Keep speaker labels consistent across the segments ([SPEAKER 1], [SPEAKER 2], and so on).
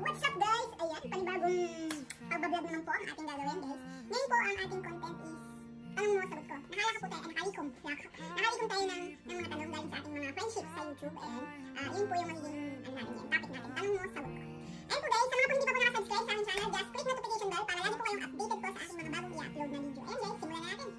[SPEAKER 1] What's up guys? Ayan, panibagong pagbablog naman po ang ating gagawin guys. Ngayon po ang ating content is, anong mga sagot ko? Nakalikom tayo ng mga tanong galing sa ating mga friendships sa YouTube. And yun po yung magiging topic natin, tanong mo, sagot ko. Ayun po guys, sa mga po hindi pa po nakasubscribe sa aking channel, just click notification bell para lagi po kayong updated po sa aking mga bagong i-upload na video. And guys, simulan na natin.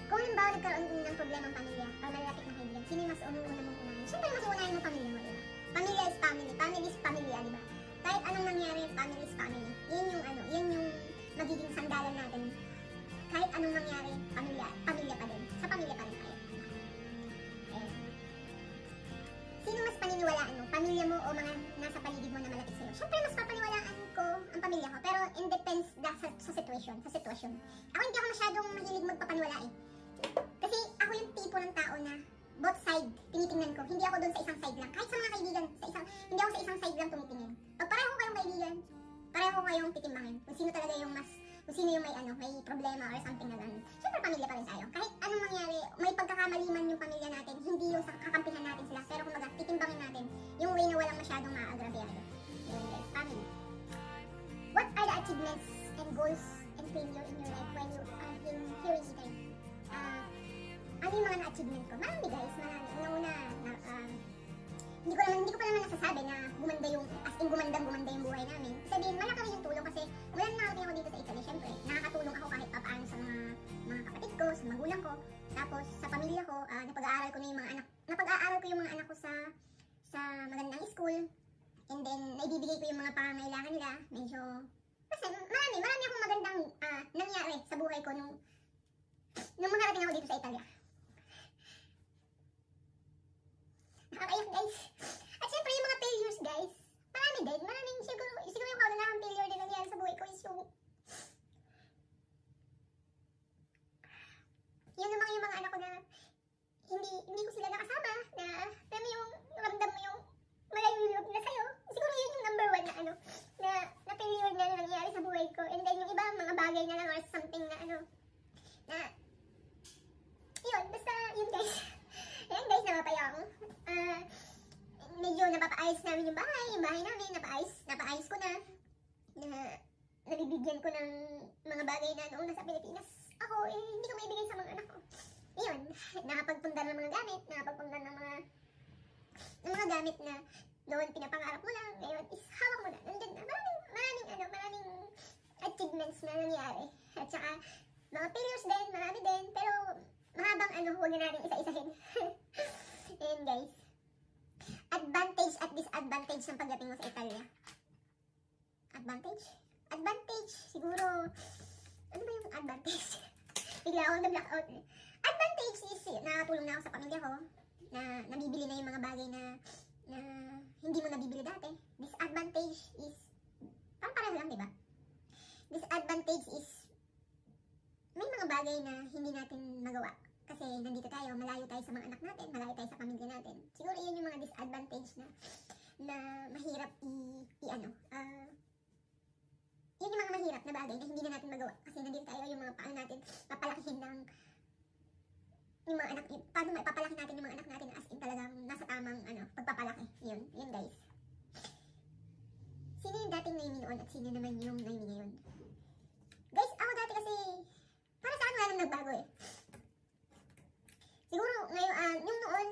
[SPEAKER 1] Kung halimbawa nagkaroon din ng problema ang pamilya o malalapit na kaibigan, sino yung mas unang-una mong unahin? Siyempre mas uunahin mo pamilya mo, diba? Pamilya is family, family is pamilya, diba? Kahit anong mangyari, family is family. Yan yung magiging sandalan natin. Kahit anong mangyari, pamilya pa din. Sa pamilya pa rin tayo. Sino mas paniniwalaan mo? Pamilya mo o mga nasa paligid mo na malapit sa'yo? Siyempre mas papaniwalaan ko ang pamilya ko, pero it depends sa sitwasyon. Ako hindi ako masyadong mahilig magpapaniwala eh. Kasi ako yung tipo ng tao na both side tinitingnan ko. Hindi ako doon sa isang side lang. Kahit sa mga kaibigan, hindi ako sa isang side lang tumitingin. Pag pareho kayong kaibigan, pareho kayong titimbangin. Kung sino talaga yung may problema or something na gano'n. Siyempre pamilya pa rin tayo. Kahit anong mangyari, may pagkakamali man yung pamilya natin, hindi yung kakampihan natin sila. Pero kumbaga, titimbangin natin yung way na walang masyadong maagrabyado. Yun guys, family. What are the achievements and goals and failure in your life when you are hearing it? Ano yung mga na-achievement ko? Marami guys, marami. Una, hindi ko pa naman nasasabi na gumanda yung buhay namin. Sabihin, malaki yung tulong kasi mula na nakarating ako dito sa Italy, syempre, nakakatulong ako kahit papaano sa mga kapatid ko, sa magulang ko, tapos sa pamilya ko, napag-aaral ko yung mga anak ko sa magandang school, and then naibibigay ko yung mga pangangailangan nila, medyo, kasi marami akong magandang nangyari sa buhay ko nung makarating ako dito sa Italia. Nakakaiyak guys. At syempre yung mga failures guys, marami din. Siguro yung kaunahang failure din nangyari sa buhay ko is yung naman yung mga anak ko na hindi ko sila nakasama, na alam mo yung ramdam mo yung malayulog na sa'yo. Siguro yun yung number one na failure na nangyari sa buhay ko. And then yung iba mga bagay na lang or something na yun, basta yun guys. Ayan guys, napapayang. Medyo napapaayos namin yung bahay namin, napaayos ko na nabibigyan ko ng mga bagay na noong nasa Pilipinas. Ako, hindi ko maibigay sa mga anak ko. Ayun, nakapagpundar ng mga gamit, nakapagpundar ng mga gamit na noon pinapangarap mo lang, ngayon is hawak mo na, nandun na. Maraming achievements na nangyari. At saka, mga failures din, marami din. Pero, mahabang huwag na natin isa-isahin. Ayan guys. Advantage at disadvantage ng pagdating mo sa Italia. Advantage? Advantage, siguro, ano ba yung advantage? Bigla akong na-blackout. Advantage is, nakatulong na ako sa pamilya ko, na nabibili na yung mga bagay na hindi mo nabibili dati. Disadvantage is, parang pareho lang, diba? Disadvantage is, may mga bagay na hindi natin magawa. Kasi nandito tayo, malayo tayo sa mga anak natin, malayo tayo sa pamilya natin. Siguro yun yung mga disadvantage na mahirap yun yung mga mahirap na bagay na hindi na natin magawa. Kasi nandito tayo, yung mga paano natin papalakihin ng yung mga anak, paano papalaki natin yung mga anak natin as in talagang nasa tamang pagpapalaki. Yun guys. Sino yung dating Noemi noon at sino naman yung Noemi ngayon? Guys, ako dati kasi, para sa wala nang nagbago eh. Siguro, ngayon, yung noon,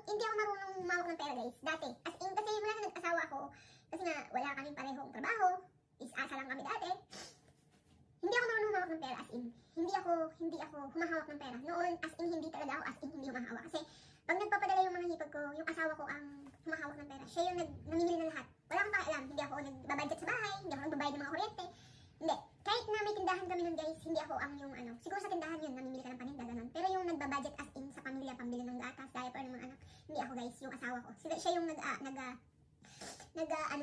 [SPEAKER 1] hindi ako marunong mawak ng pera guys, dati. As in, kasi wala na nag-asawa ako, kasi nga, wala kaming parehong trabaho, is-asa lang kami dati. Hindi ako marunong humawak ng pera, as in, hindi ako humahawak ng pera. Noon, as in, hindi talaga ako, as in, hindi humahawak. Kasi, pag nagpapadala yung mga hipag ko, yung asawa ko ang humahawak ng pera. Siya yung namimili ng lahat. Wala akong pakialam, hindi ako nagbabudget sa bahay, hindi ako nagbabayad ng mga kuryente. Hindi. Kahit na may tindahan kami nun guys, hindi ako ang yung siguro sa tindahan yun, namimili ka ng paninda, ganun. Pero yung nagbabudget as in sa pamilya, pambili ng gatas, diaper ng mga anak, hindi ako guys, yung asawa ko. Siya yung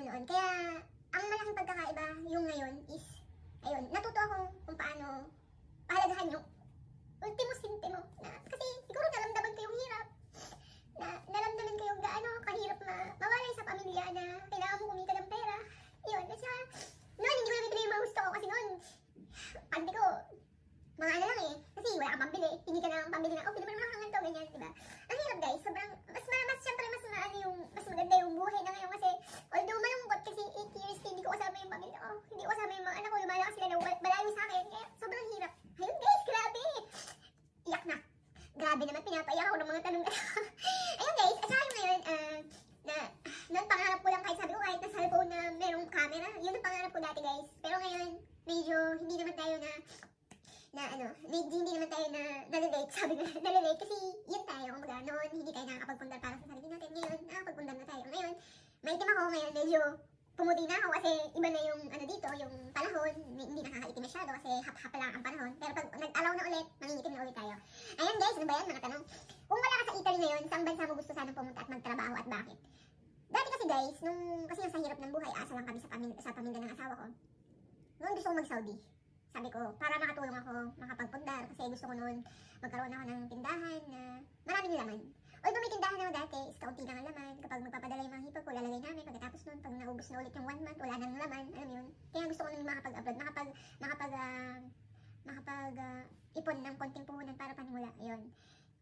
[SPEAKER 1] noon. Kaya, ang malaking pagkakaiba yung ngayon is, ayun, natuto akong kung paano pahalagahan yung ultimo sintimo. Kasi siguro naramdaman ko yung hirap. Naramdaman ko yung gaano kahirap mawalay sa pamilya na kailangan mo kumita ng pera. Yun, kasi noon, hindi ko naman pinay yung mga gusto ko kasi noon, pante ko, mga lang eh. Kasi wala kang pambili, hindi ka na ang pambili na, bili mo naman hanggang to, ganyan, diba? Ang hirap guys, sobrang, syempre, mas maganda yung buhay na ngayon kasi, although malungkot kasi 8 years, hindi ko kasama yung pamilya ko, hindi ko kasama yung mga anak ko, lumalakas sila na malayo sa akin, kaya sobrang hirap. Ayun guys, grabe! Iyak na. Grabe naman, pinapaiyak ako ng mga tanong. Ayun guys, at saka yung ngayon, noon pangarap ko lang kahit sabi ko kahit na cellphone na merong camera, yun ang pangarap ko dati guys. Pero ngayon, medyo hindi naman tayo hindi naman tayo nalilate, sabi ko, nalilate kasi yun tayo, kumbaga noon hindi tayo nakakapagpundar para sa sarili natin, ngayon nakakapagpundar na tayo. Ngayon, may itim ako ngayon, medyo pumuti na ako kasi iba na yung dito, yung panahon, hindi nakakaitim masyado kasi hap-hap lang ang panahon. Pero pag nag-alaw na ulit, mangingitim na ulit tayo. Ayan guys, ano ba yan mga tanong? Kung wala ka sa Italy ngayon, saan bansa mo gusto sanang pumunta at magtrabaho at bakit? Dati kasi guys, kasi yung sa hirap ng buhay, asa lang kami sa pamilya ng asawa ko. Noon gusto ko mag-Saudi. Sabi ko, para makatulong ako, makapagpundar, kasi gusto ko noon magkaroon ako ng tindahan na maraming laman. Although may tindahan ako dati, is kaunti lang ang laman. Kapag magpapadala yung mga hipag ko, lalagay namin. Pagkatapos nun, pag naubos na ulit yung 1 month, wala nang laman. Alam mo yun? Kaya gusto ko nung makapag-abroad, ipon ng konting puhunan para panimula. Yun.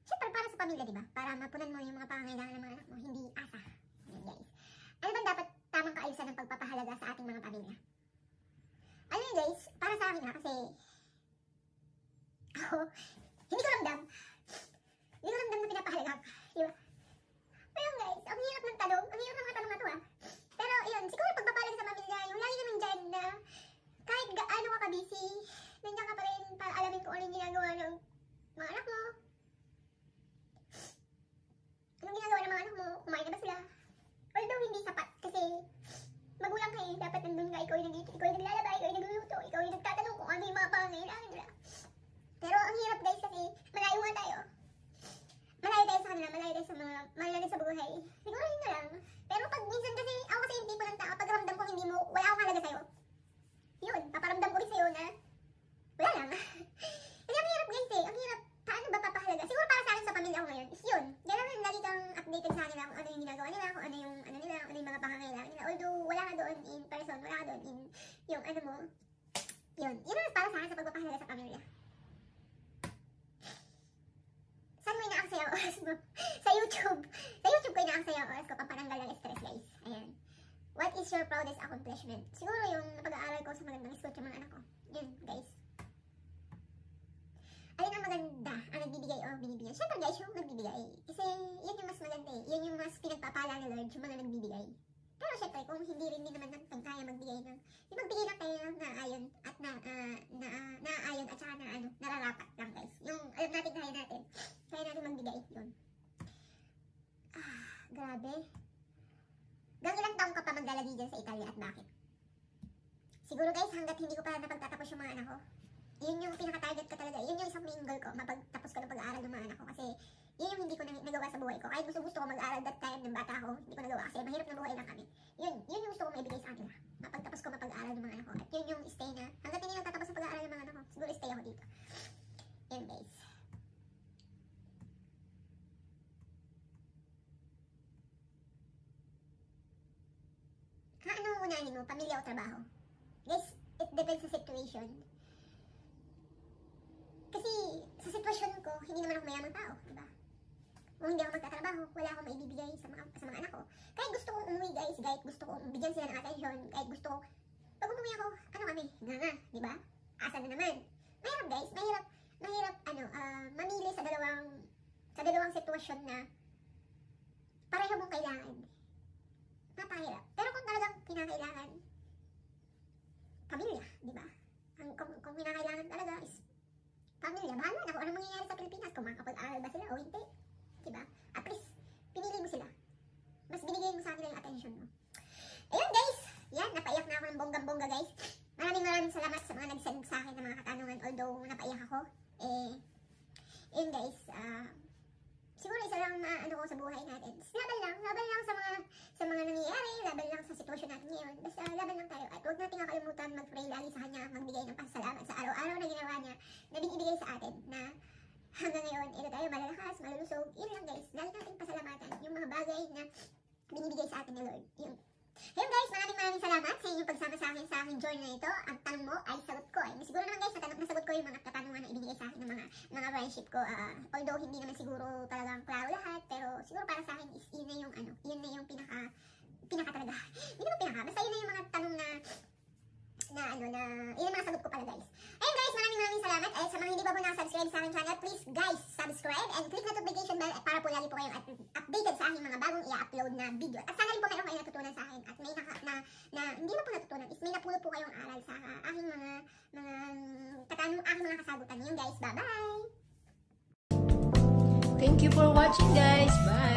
[SPEAKER 1] Siyempre, para sa pamilya, diba? Para mapunan mo yung mga pangangailangan ng mga anak mo, hindi asa. Yun, guys. Ano ba dapat tamang kaayusan ng pagpapahalaga sa ating mga pamilya? Ano yun, guys? Para sa akin kasi ako, hindi ko ramdam na pinapahalaga. Diba? Pero guys, ang hirap ng tanong, ang hirap ng mga tanong na to Pero yun, siguro pagpapahalaga sa pamilya, yung lagi naman dyan na kahit gaano ka ka-busy, nandiyan ka pa rin para alamin kung ano yung ginagawa ng mga anak mo. Anong ginagawa ng mga anak mo? Kumain na ba sila? Although hindi sapat kasi magulang ka eh, dapat nandun ka, ikaw yung naglalaba, ikaw yung nagluluto, ikaw yung nagtatanong kung ano yung mga pangangailangan nila. Pero ang hirap guys kasi malayo nga tayo. Malayo tayo sa kanila, malayo tayo sa mga mahal natin sa buhay. Siguro yun na lang. Pero pag minsan kasi, ako kasi yung tipo ng tao, pag ramdam ko hindi mo, wala akong halaga sa'yo. Yun, paparamdam ko rin sa'yo na, wala lang. Kasi ang hirap guys eh, ang hirap, paano ba papahalaga? Siguro para sa akin sa pamilya ko ngayon, is yun. Gano'n lagi kang updated sa kanila kung ano yung ginagawa nila, kung ano yung nila, kung ano yung mga pangangailangan nila. Although, wala ka doon in person, wala ka doon in yung mo. Yun ang para sa akin sa pagpapahalaga sa pamilya. Saan mo inaaksaya ang oras mo? Sa YouTube. Sa YouTube ko inaaksaya ang oras ko pampananggal ng stress guys. Ayan. What is your proudest accomplishment? Siguro yung napag-aaral ko sa magandang school sa mga anak ko. Yun guys. Alin ang maganda ang nagbibigay o binibigay? Siyempre guys, yung nagbibigay. Kasi yun yung mas maganda eh. Yun yung mas pinagpapala ni Lord, yung mga nagbibigay. Pero syempre, kung hindi rin din naman natin kaya magbigay ng tayo ng naaayon at naaayon at saka na nararapat lang guys. Yung alam natin kaya natin magbigay yun. Grabe. Gang ilang taong ka pa maglalagi dyan sa Italia at bakit? Siguro guys, hanggat hindi ko pa napagtatapos yung mga anak ko, yun yung pinaka-target ko talaga. Yun yung isang main goal ko, mapagtapos ko ng pag-aaral ng mga anak ko. Kasi yun yung hindi ko nagawa sa buhay ko. Kahit gusto ko mag-aaral that time ng bata ko, hindi ko nagawa kasi mahirap na buhay lang kami. Yun yung gusto ko maibigay sa kanila. Mapagtapos ko mapag-aaral ng mga anak ko. At yun yung stay na, hanggat hindi natatapos ang pag-aaral ng mga anak ko, siguro stay ako dito. Yun guys. Ano unahin mo? Pamilya o trabaho? Guys, it depends sa situation. Kasi sa sitwasyon ko, hindi naman ako mayamang tao, diba? Kung hindi ako magtatrabaho, wala akong maibibigay sa mga anak ko. Kahit gusto kong umuwi guys, kahit gusto kong bigyan sila ng attention, kahit gusto ko, pag umuwi ako, ano kami? Nga, diba? Asa na naman. Mahirap guys, mahirap mamili sa dalawang sitwasyon na pareho mong kailangan. Napahirap. Pero kung talagang kinakailangan, pamilya, di ba? Kung kinakailangan talaga is pamilya. Bahala na kung anong mangyayari sa Pilipinas. Kung makakapag-aral ba sila o hindi. Di ba? At least, pinili mo sila. Mas binigay mo sa akin yung attention mo. Ayun guys! Yan, napaiyak na ako ng bonggang-bongga guys. Maraming salamat sa mga nag-send sa akin ng mga katanungan. Although, napaiyak ako. Yun guys, siguro isa lang na ko sa buhay natin. Laban lang sa mga nangyayari, laban lang sa sitwasyon natin ngayon. Basta laban lang tayo at huwag natin kakalimutan mag-pray lagi sa kanya, magbigay ng pasalamat sa araw-araw na ginawa niya na binibigay sa atin na hanggang ngayon, ito tayo malalakas, malulusog. Yun lang guys, lagi natin pasalamatan yung mga bagay na binibigay sa atin ni Lord. Ayun guys, maraming salamat sa inyong pagsama sa aking journey na ito. Ang tanong mo ay sagot ko. Siguro naman guys, nasagot ko yung mga katanungan na ibinigay sa akin ng mga friendship ko. Although hindi naman siguro talagang klaro lahat, pero siguro para sa akin is yun na yung pinaka talaga. Hindi naman pinaka, basta yun na yung mga tanong na yun yung mga sagot ko pala guys. Ayun guys, maraming salamat. Sa mga hindi pa po nakasubscribe sa aking channel, please guys, subscribe and click the notification bell para po lagi po kayong updated sa aking mga bagong i-upload na video. At sana rin po meron kayong natutunan sa akin at may hindi na po natutunan, is may napulot po kayong aral sa aking mga kasagutan. Yun guys, bye-bye!
[SPEAKER 2] Thank you for watching guys. Bye!